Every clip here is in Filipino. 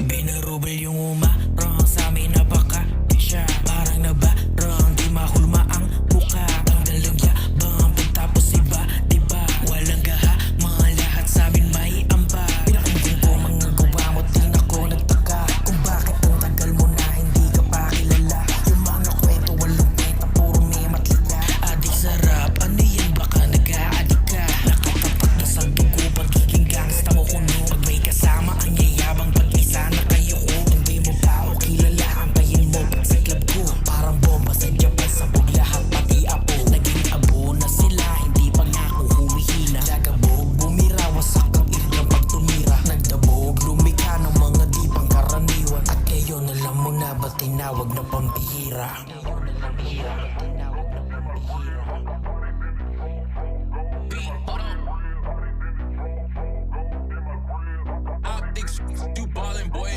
Binarubel yung umarang sa amin na baka siya parang nabarang di mahulma ang mukha. Ang dalagyabang pagtapos iba, diba? Walang gaha, mga lahat sa amin may amba. Pinakinggan ko mga gawa mo, di na ko nagtaka kung bakit ang tagal mo na hindi ka pa kilala. Yung mga kwento, walang kwenta, puro may matlika. Adik sarap, ano yan, baka nag-aadik ka. Nakatapat na sa dugo, pagiging gangsta mo kuno. Pag may kasama ang yayabang, pag-isa na kayo ko. Hindi mo pa o kilala, antayin mo pag sa club ko. Parang bomba sa Japan, sabog lahat pati apo. Naging abo na sila, hindi pa nga ako humihina. Nagabog, bumira, wasak ang irang pag tumira. Nagdabog, lumika ng mga di pangkaraniwan. At ngayon alam mo na ba tinawag na pampihira?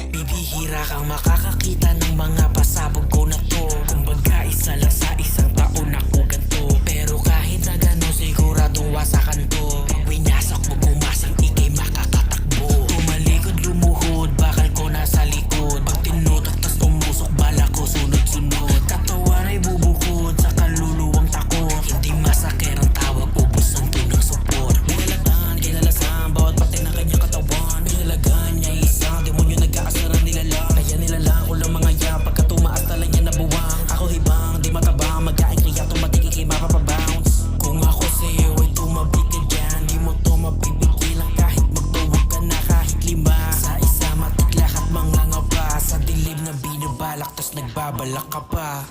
Bibihira kang makakakita ng mga pasabog ko na to. Kumbaga isa lang sa isang taon ako ganto. Pero kahit na gano'n siguradong wasakan to. Pag winasak mo gumasing ikay makakatakbo. Tumalikod lumuhod, bakal ko nasa likod. Pag tinutok tas umusok bala ko sunod-sunod. Katawan ay bubukod sa kaluluwang takot. Hindi masakit ang tawag, ubos ang tunang support. Nilalagaan, kinalasan, bawat pati ng kanyang katawan. Nilalagaan niya isang demonyo nag-aasarang nilalang. Kaya nilalang ko lang mga yan, pagka tumaas tala niya nabuwang. Ako hibang, di matabang, mag-aing kaya tumatik ikay mapapabounce. Kung ako sa'yo ay tumabik ka dyan, di mo to mapipigilan kahit magtuwag ka na kahit lima. Sa isa matik lahat mga ngaba, sa dilim na binabalak tas nagbabalak ka pa.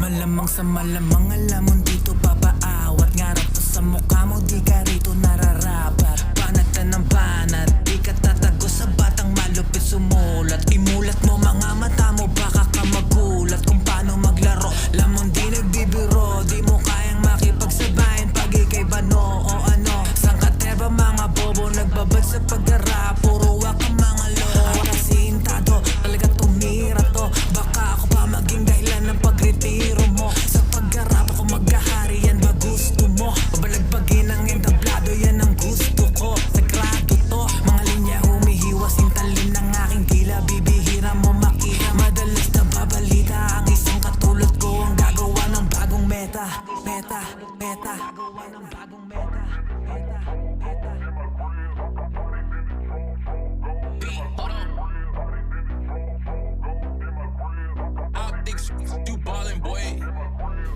Malamang sa malamang alam mo dito papaawat. Ngarap to sa mukha mo, di ka rito nararapat. Panat ng panat, di ka tatago sa batang malupit sumulat. Imulat mo mga mata mo, baka ka magulat kung paano maglaro. Lamon di nagbibiro, di mo kayang makipagsabayin pag ikay bano o ano. Sangkaterba mga bobo, nagbabad sa pag-arap. Puro wak ang mga loro. Kasintado, talaga tumira to. Baka ako pa maging dahilan ng pagretiro mo. Sa pag-arap ako maghahari, yan ba gusto mo? Pabalagbagin ang entablado, yan ang gusto ko. Sagrado to, mga linya humihiwas. Intalin ng aking tila, bibihira mo makita. Madalas na babalita ang isang katulad ko ang gagawa ng bagong meta. Meta, meta, gagawa ng bagong meta. Meta, meta.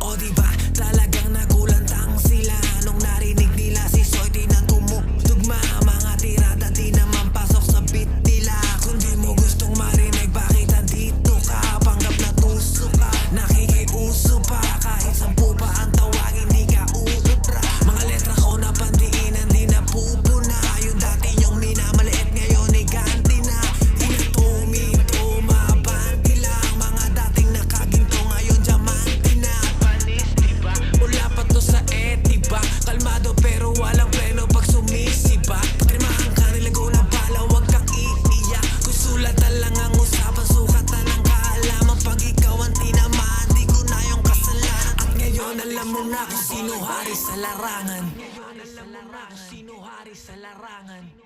O diba, talagang nagulantang sila nung narinig nila si Soy, di na tumutugma. Mga tirada di naman pasok sa beat nila. Kung di mo gustong marinig, bakit andito ka? Panggap na tuso ka, nakikiuso pa. Kahit 10 pa ang tawagin, di ka uubra. Mga letra ko na pandiinan, di na pupuna. Yung dati yung minamaliit, ngayon ay ganti na. Inato-minto, mabanti lang. Mga dating nakaginto, ngayon diamante na. Panis, diba? Mula pa to sa diba? Kalmado pero walang preno pag sumisiba. Pagrimahan ka, nilago na bala, wag kang iiyak. Kung sulatan lang ang usapan, sukatan ang kaalaman. Pag ikaw ang tinamaan, di ko na yung kasalanan. At ngayon alam mo na kung sino hari sa larangan. Ngayon alam mo na kung sino hari sa larangan.